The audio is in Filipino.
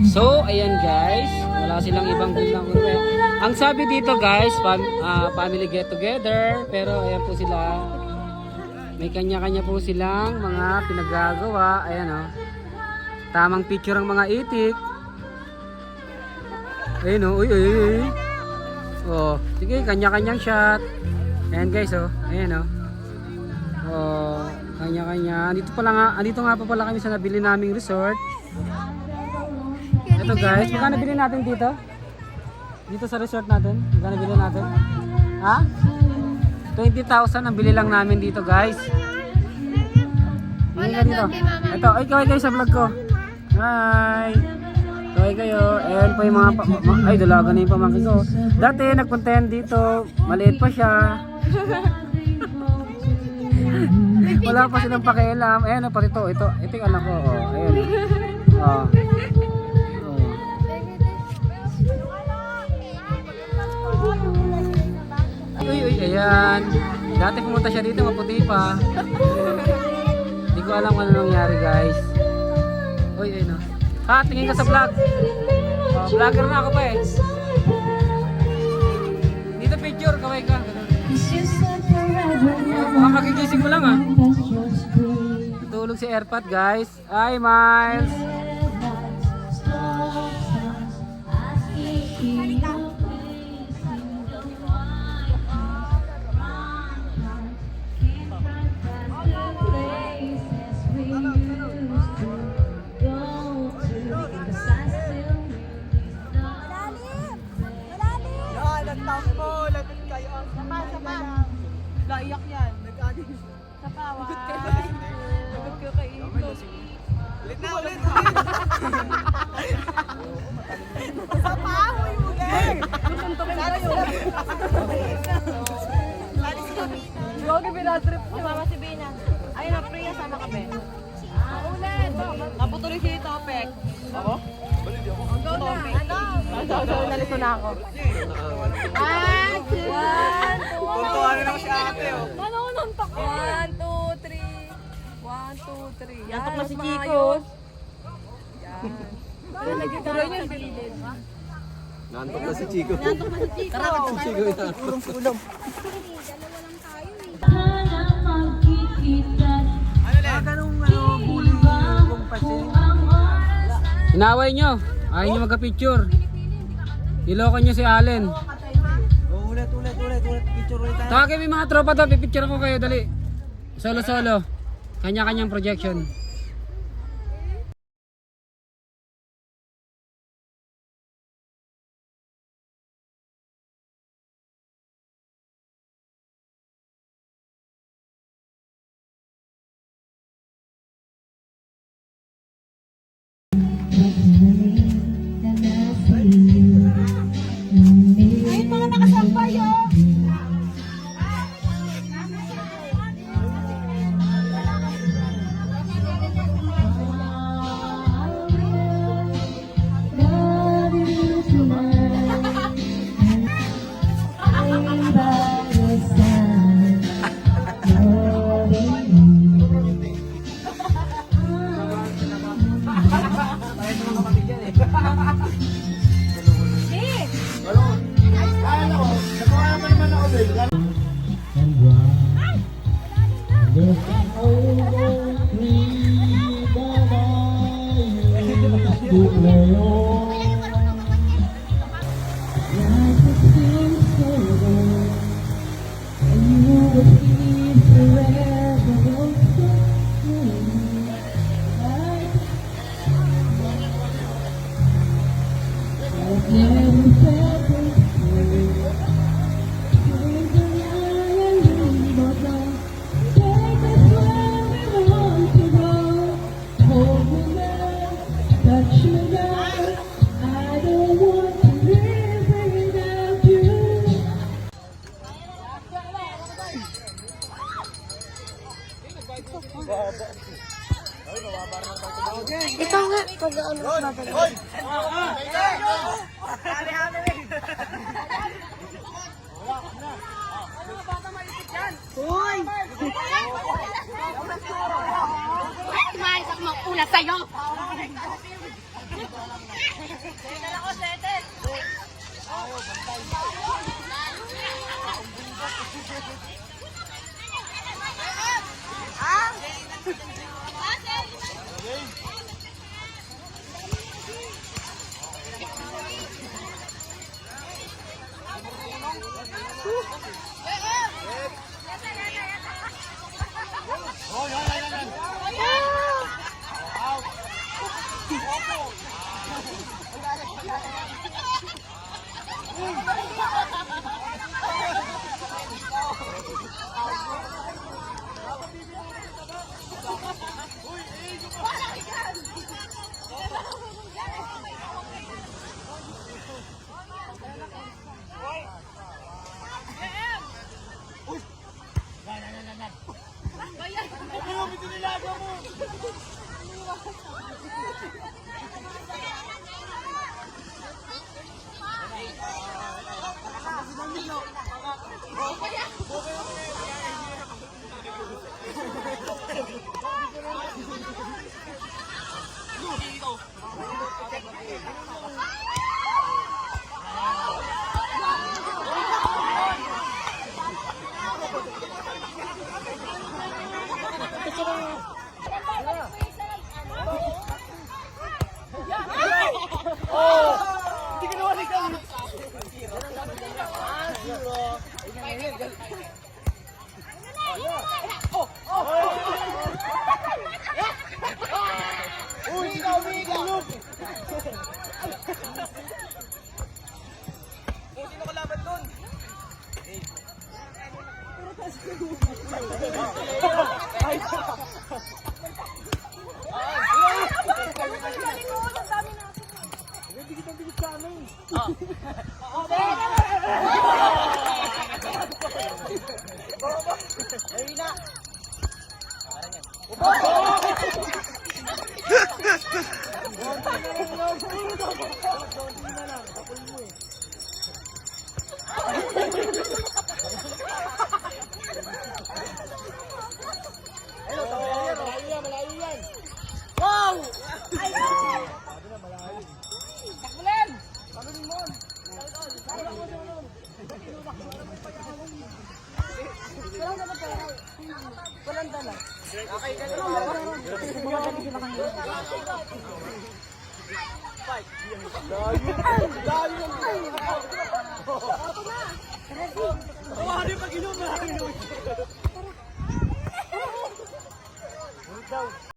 So, ayan guys, wala silang ibang gandang urwe. Ang sabi dito guys, family get together, pero ayan po sila. May kanya-kanya po silang mga pinagagawa. Ayan o. Tamang picture ang mga itik. Ayan o, uy. Oh, sige, kanya-kanyang shot. Ayan guys oh, ayan oh. Oh, kanya-kanya. Andito nga pa pala kami sa nabili naming resort. Ito guys, magkano bilhin natin dito? Dito sa resort natin, magkano bilhin natin? Ha? 20,000 ang bili lang namin dito guys. Hindi ka dito. Ito, ay kaway kayo sa vlog ko. Hi! Kaway kayo. Ayan po yung mga, ay dalaga na yung pamangkin ko. Dati nagpuntahan dito, maliit pa siya. Wala pa silang pakialam. Ayan, pati ito yung anak ko. Oh, ayan. Oh. Uy, ayan. Dati pumunta siya dito, maputi pa. Hindi ko alam kung ano nangyari guys. Uy, ayun o. Ha, tingin ka sa vlog. Oh, vlogger na ako pa eh. Dito picture, kaway ka. Mukhang magigising mo lang ah. Tutulog si Airpot guys. Hi Miles. Laiyak yan. Nag-adik. Sapawa. Nagod ka kay Ito. Ulit na, ulit. Sapawa yung ulit. Tutuntukin na yun. Huwag yung binatrip si Mama si Bina. Ayun na, Priya, sama ka, Ben. Ulit. Naputuloy si Topek. Ako? Go na. Ano? Nalito na ako. 1, 2, 3. Tuntuan na lang si ate oh. Nanununtok ko. 1, 2, 3. 1, 2, 3. Yantok na si Chico. Yan. Tuloy niyo sa gilid. Nantok na si Chico. Yantok na si Chico. Tara, si Chico yan. Pulong-pulong. Ganong bully kong pasin. Inaway nyo. Ayaw nyo magka-picture. Niloko nyo si Allen. Ulit. Picture ulit tayo. Tawagin mo yung mga tropa to. Pipicture ko kayo. Dali. Solo. Kanya-kanyang projection. Ay, mga nakasampay oh. Ikaw nga, pag-ano natin. Hoy! Tumalis ako mag-ulat sa'yo! Dala ko, settle. Daw.